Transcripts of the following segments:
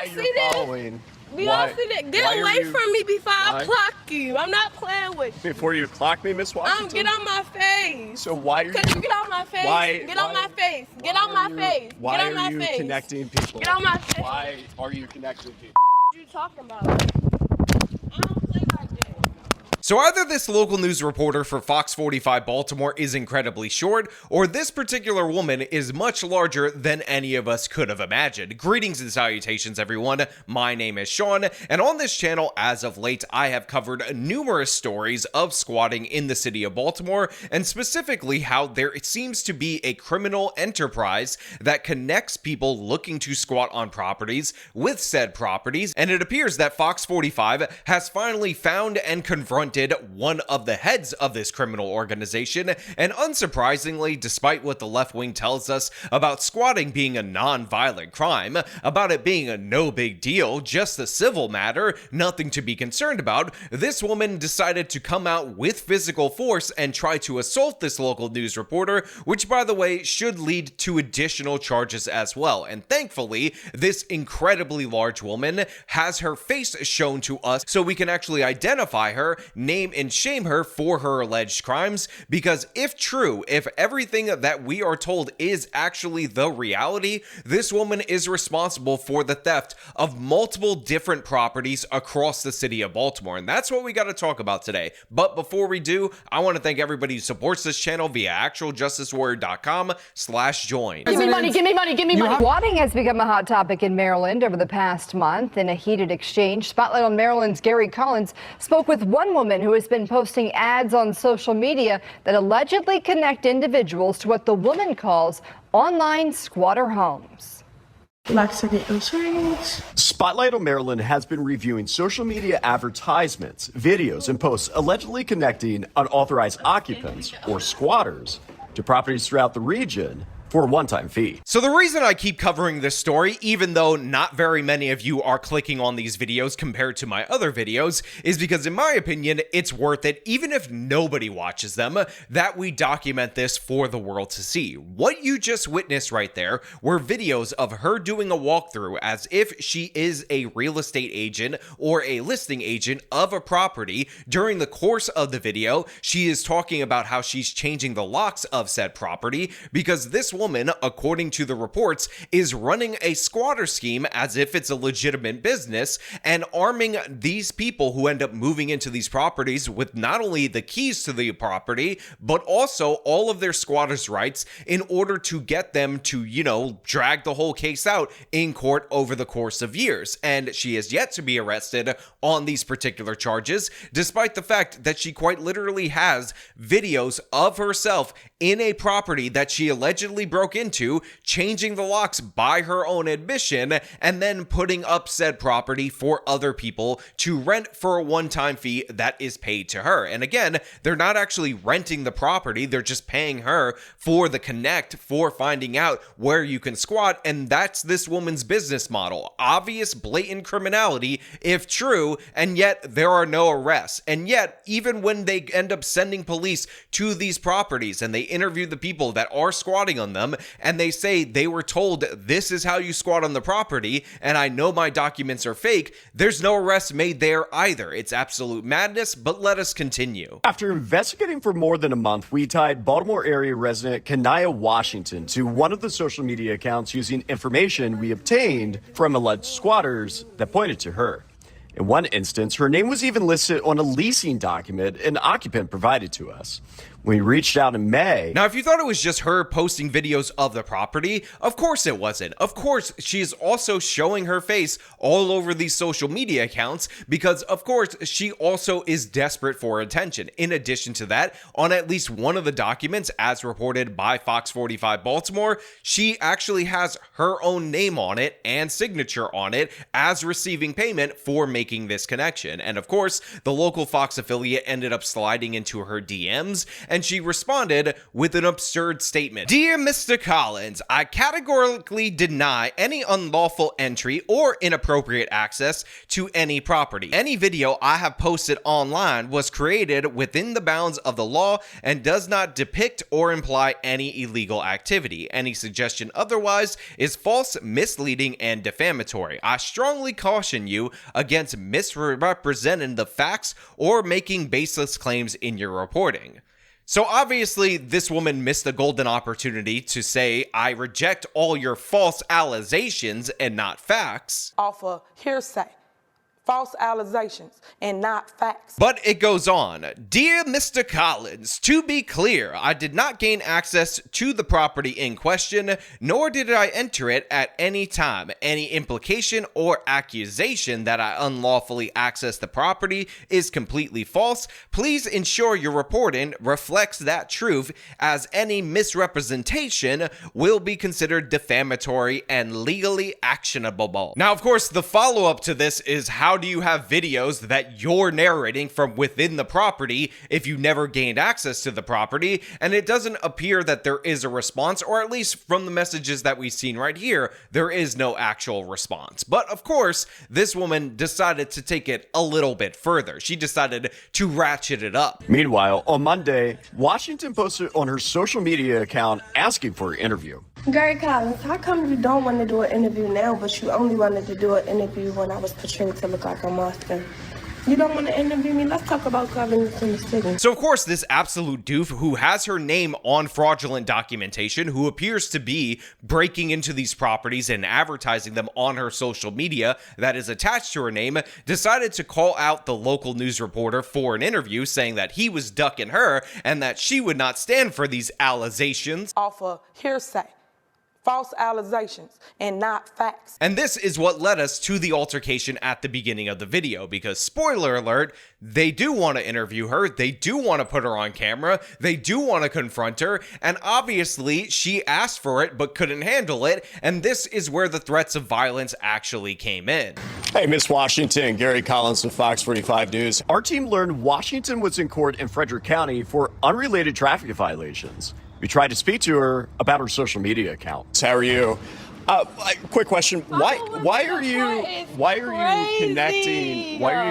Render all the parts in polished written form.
why see you're this? following. Do y'all see that? Get away from me before I clock you. I'm not playing with you. Before you clock me, Miss Washington? Get on my face. So why are you... Could you get on my face? Get on my face. Get on my face. Why Get on my are you face. connecting people? Get on my face. Why are you connecting people? What are you talking about? I don't play like that. So either this local news reporter for Fox 45 Baltimore is incredibly short, or this particular woman is much larger than any of us could have imagined. Greetings and salutations, everyone. My name is Sean, and on this channel, as of late, I have covered numerous stories of squatting in the city of Baltimore, and specifically how there seems to be a criminal enterprise that connects people looking to squat on properties with said properties, and it appears that Fox 45 has finally found and confronted one of the heads of this criminal organization, and unsurprisingly, despite what the left wing tells us about squatting being a non-violent crime, about it being a no big deal, just a civil matter, nothing to be concerned about, this woman decided to come out with physical force and try to assault this local news reporter, which by the way should lead to additional charges as well. And thankfully, this incredibly large woman has her face shown to us so we can actually identify her, name and shame her for her alleged crimes, because if true, if everything that we are told is actually the reality, this woman is responsible for the theft of multiple different properties across the city of Baltimore, and that's what we got to talk about today. But before we do, I want to thank everybody who supports this channel via actualjusticewarrior.com/join. Give me money, give me money, give me money. Squatting has become a hot topic in Maryland over the past month. In a heated exchange, Spotlight on Maryland's Gary Collins spoke with one woman who has been posting ads on social media that allegedly connect individuals to what the woman calls online squatter homes. Like to get insurance. Spotlight on Maryland has been reviewing social media advertisements, videos, and posts allegedly connecting unauthorized occupants or squatters to properties throughout the region for a one-time fee. So the reason I keep covering this story, even though not very many of you are clicking on these videos compared to my other videos, is because in my opinion, it's worth it, even if nobody watches them, that we document this for the world to see. What you just witnessed right there were videos of her doing a walkthrough as if she is a real estate agent or a listing agent of a property. During the course of the video, she is talking about how she's changing the locks of said property because this woman, according to the reports, is running a squatter scheme as if it's a legitimate business and arming these people who end up moving into these properties with not only the keys to the property, but also all of their squatters' rights in order to get them to, drag the whole case out in court over the course of years. And she is yet to be arrested on these particular charges, despite the fact that she quite literally has videos of herself in a property that she allegedly broke into, changing the locks by her own admission, and then putting up said property for other people to rent for a one-time fee that is paid to her. And again, they're not actually renting the property, they're just paying her for the connect, for finding out where you can squat, and that's this woman's business model. Obvious, blatant criminality, if true, and yet there are no arrests. And yet, even when they end up sending police to these properties and they interview the people that are squatting on them, and they say they were told this is how you squat on the property, and I know my documents are fake, there's no arrest made there either. It's absolute madness, but let us continue. After investigating for more than a month, we tied Baltimore area resident Kaniya Washington to one of the social media accounts using information we obtained from alleged squatters that pointed to her. In one instance, her name was even listed on a leasing document an occupant provided to us. When we reached out in May. Now, if you thought it was just her posting videos of the property, of course it wasn't. Of course, she is also showing her face all over these social media accounts because, of course, she also is desperate for attention. In addition to that, on at least one of the documents, as reported by Fox 45 Baltimore, she actually has her own name on it and signature on it as receiving payment for making this connection. And of course, the local Fox affiliate ended up sliding into her DMs and she responded with an absurd statement. "Dear Mr. Collins, I categorically deny any unlawful entry or inappropriate access to any property. Any video I have posted online was created within the bounds of the law and does not depict or imply any illegal activity. Any suggestion otherwise is false, misleading, and defamatory. I strongly caution you against misrepresenting the facts or making baseless claims in your reporting." So obviously, this woman missed the golden opportunity to say, "I reject all your false allegations and not facts." Off of hearsay. False allegations and not facts. But it goes on. "Dear Mr. Collins, to be clear, I did not gain access to the property in question, nor did I enter it at any time. Any implication or accusation that I unlawfully accessed the property is completely false. Please ensure your reporting reflects that truth, as any misrepresentation will be considered defamatory and legally actionable." Now, of course, the follow-up to this is, how do you have videos that you're narrating from within the property if you never gained access to the property? And it doesn't appear that there is a response, or at least from the messages that we've seen right here, there is no actual response. But of course, this woman decided to take it a little bit further. She decided to ratchet it up. Meanwhile, on Monday, Washington posted on her social media account asking for an interview. Gary Collins, how come you don't want to do an interview now, but you only wanted to do an interview when I was portrayed to look like a monster? You don't want to interview me? Let's talk about governance in the city. So of course, this absolute doof who has her name on fraudulent documentation, who appears to be breaking into these properties and advertising them on her social media that is attached to her name, decided to call out the local news reporter for an interview, saying that he was ducking her and that she would not stand for these allegations. Off of hearsay. False allegations and not facts. And this is what led us to the altercation at the beginning of the video, because spoiler alert, they do want to interview her, they do want to put her on camera, they do want to confront her, and obviously she asked for it but couldn't handle it, and this is where the threats of violence actually came in. Hey, Miss Washington, Gary Collins with Fox 45 News. Our team learned Washington was in court in Frederick County for unrelated traffic violations. We tried to speak to her about her social media account. How are you? Quick question: Why are you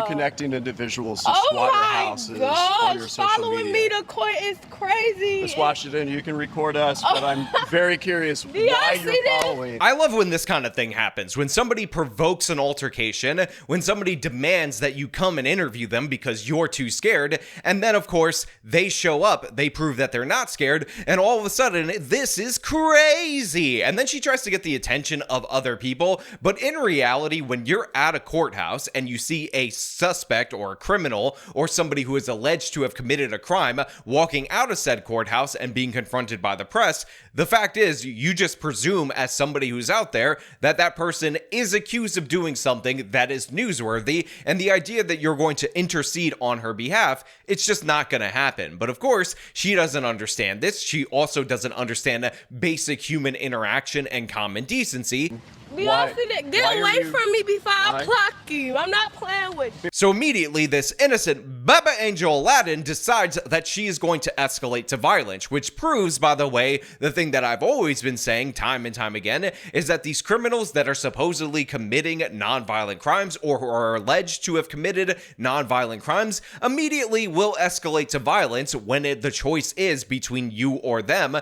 connecting individuals to slaughterhouses on your social media? Following me to court is crazy. Miss Washington, you can record us, but I'm very curious why you're following. I love when this kind of thing happens, when somebody provokes an altercation, when somebody demands that you come and interview them because you're too scared, and then of course they show up, they prove that they're not scared, and all of a sudden this is crazy. And then she tries to get the attention of other people, but in reality, when you're at a courthouse and you see a suspect or a criminal or somebody who is alleged to have committed a crime walking out of said courthouse and being confronted by the press, the fact is you just presume as somebody who's out there that that person is accused of doing something that is newsworthy, and the idea that you're going to intercede on her behalf, it's just not going to happen. But of course, she doesn't understand this. She also doesn't understand basic human interaction and common decency. Get away from me before I pluck you. I'm not playing with you. So immediately, this innocent Baba Angel Aladdin decides that she is going to escalate to violence, which proves, by the way, the thing that I've always been saying time and time again, is that these criminals that are supposedly committing nonviolent crimes or who are alleged to have committed nonviolent crimes immediately will escalate to violence when the choice is between you or them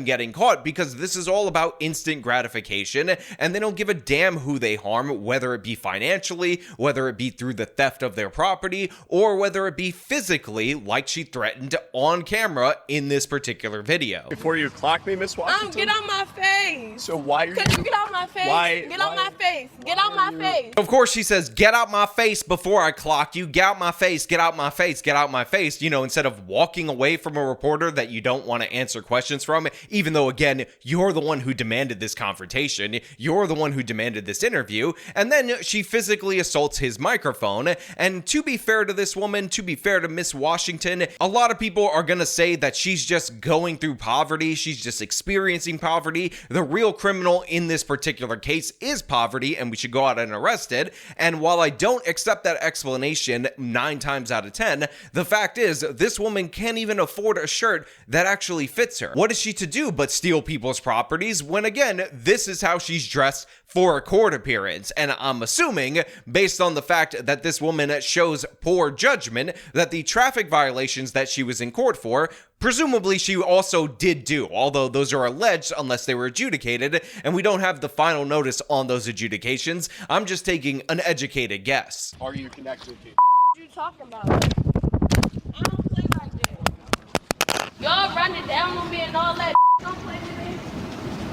getting caught, because this is all about instant gratification, and they don't give a damn who they harm, whether it be financially, whether it be through the theft of their property, or whether it be physically, like she threatened on camera in this particular video. Before you clock me, Miss Washington? Get out my face. So why are you... Get out my face. Get out my face. Get out my face. Of course she says, get out my face before I clock you. Get out my face. Get out my face. Get out my face. You know, instead of walking away from a reporter that you don't want to answer questions from, even though, again, you're the one who demanded this confrontation. You're the one who demanded this interview. And then she physically assaults his microphone. And to be fair to this woman, to be fair to Miss Washington, a lot of people are gonna say that she's just going through poverty, she's just experiencing poverty. The real criminal in this particular case is poverty, and we should go out and arrest it. And while I don't accept that explanation 9 times out of 10, the fact is, this woman can't even afford a shirt that actually fits her. What is she to do but steal people's properties when, again, this is how she's dressed for a court appearance? And I'm assuming, based on the fact that this woman shows poor judgment, that the traffic violations that she was in court for, presumably she also did do, although those are alleged unless they were adjudicated, and we don't have the final notice on those adjudications. I'm just taking an educated guess. Are you connected to? What you talking about? I don't play like that. Y'all run it down on me and all that. Don't play with me.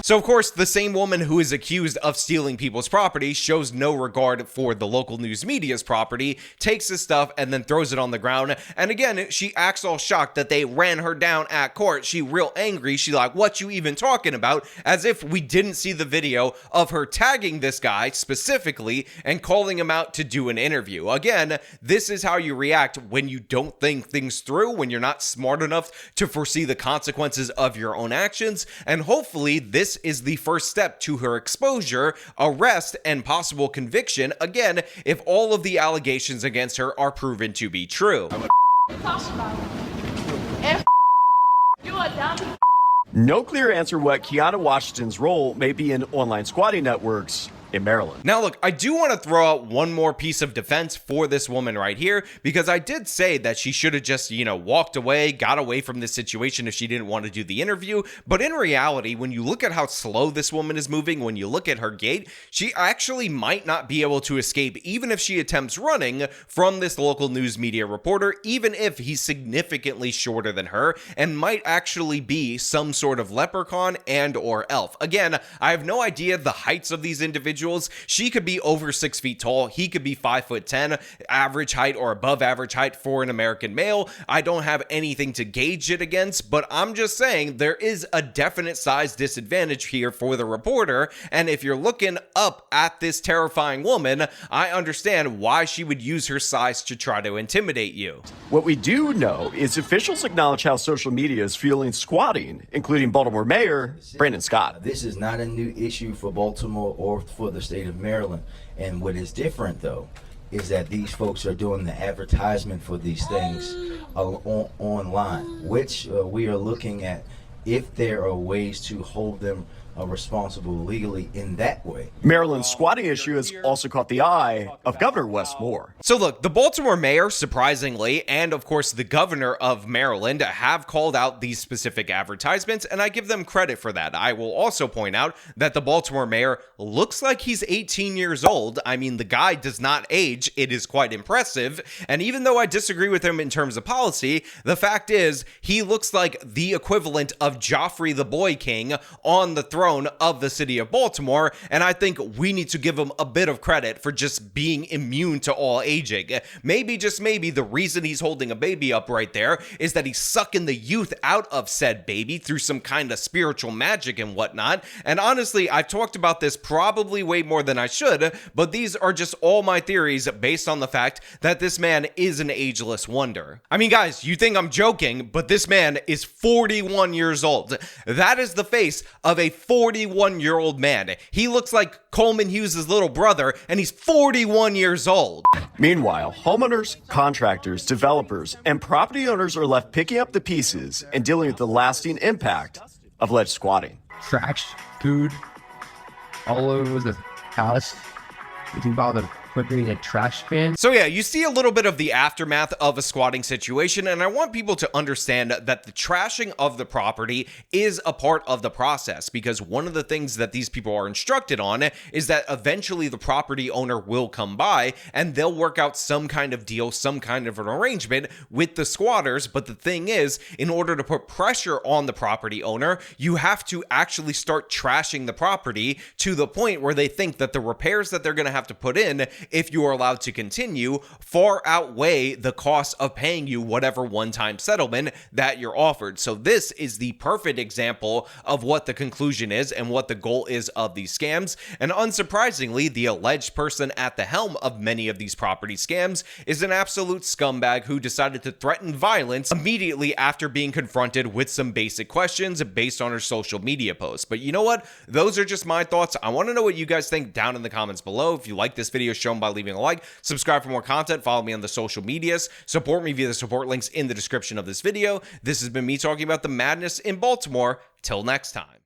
So, of course, the same woman who is accused of stealing people's property shows no regard for the local news media's property, takes his stuff, and then throws it on the ground. And again, she acts all shocked that they ran her down at court. She real angry. She like, what you even talking about? As if we didn't see the video of her tagging this guy specifically and calling him out to do an interview. Again, this is how you react when you don't think things through, when you're not smart enough to foresee the consequences of your own actions. And hopefully, this is the first step to her exposure, arrest, and possible conviction, again, if all of the allegations against her are proven to be true. You a dummy. No clear answer what Kaniya Washington's role may be in online squatting networks in Maryland. Now, look, I do want to throw out one more piece of defense for this woman right here, because I did say that she should have just, walked away, got away from this situation if she didn't want to do the interview. But in reality, when you look at how slow this woman is moving, when you look at her gait, she actually might not be able to escape, even if she attempts running from this local news media reporter, even if he's significantly shorter than her and might actually be some sort of leprechaun and or elf. Again, I have no idea the heights of these individuals. She could be over 6 feet tall. He could be 5'10", average height or above average height for an American male. I don't have anything to gauge it against, but I'm just saying there is a definite size disadvantage here for the reporter. And if you're looking up at this terrifying woman, I understand why she would use her size to try to intimidate you. What we do know is officials acknowledge how social media is fueling squatting, including Baltimore Mayor Brandon Scott. This is not a new issue for Baltimore or for the state of Maryland. And what is different, though, is that these folks are doing the advertisement for these things online, which we are looking at if there are ways to hold them responsible legally in that way. Maryland's squatting issue has also caught the eye of Governor Wes Moore. So look, the Baltimore mayor, surprisingly, and of course the governor of Maryland have called out these specific advertisements, and I give them credit for that. I will also point out that the Baltimore mayor looks like he's 18 years old. I mean, the guy does not age. It is quite impressive. And even though I disagree with him in terms of policy, the fact is he looks like the equivalent of Joffrey the Boy King on the throne of the city of Baltimore, and I think we need to give him a bit of credit for just being immune to all aging. Maybe, just maybe, the reason he's holding a baby up right there is that he's sucking the youth out of said baby through some kind of spiritual magic and whatnot. And honestly, I've talked about this probably way more than I should, but these are just all my theories based on the fact that this man is an ageless wonder. I mean, guys, you think I'm joking, but this man is 41 years old. That is the face of a 41-year-old man. He looks like Coleman Hughes' little brother, and he's 41 years old. Meanwhile, homeowners, contractors, developers, and property owners are left picking up the pieces and dealing with the lasting impact of alleged squatting. Trash, food, all over the house. You can bother putting a trash bin. So yeah, you see a little bit of the aftermath of a squatting situation, and I want people to understand that the trashing of the property is a part of the process, because one of the things that these people are instructed on is that eventually the property owner will come by and they'll work out some kind of deal, some kind of an arrangement with the squatters. But the thing is, in order to put pressure on the property owner, you have to actually start trashing the property to the point where they think that the repairs that they're going to have to put in if you are allowed to continue, far outweigh the cost of paying you whatever one-time settlement that you're offered. So this is the perfect example of what the conclusion is and what the goal is of these scams. And unsurprisingly, the alleged person at the helm of many of these property scams is an absolute scumbag who decided to threaten violence immediately after being confronted with some basic questions based on her social media posts. But you know what? Those are just my thoughts. I want to know what you guys think down in the comments below. If you like this video, show them by leaving a like, subscribe for more content, follow me on the social medias, support me via the support links in the description of this video. This has been me talking about the madness in Baltimore. Till next time.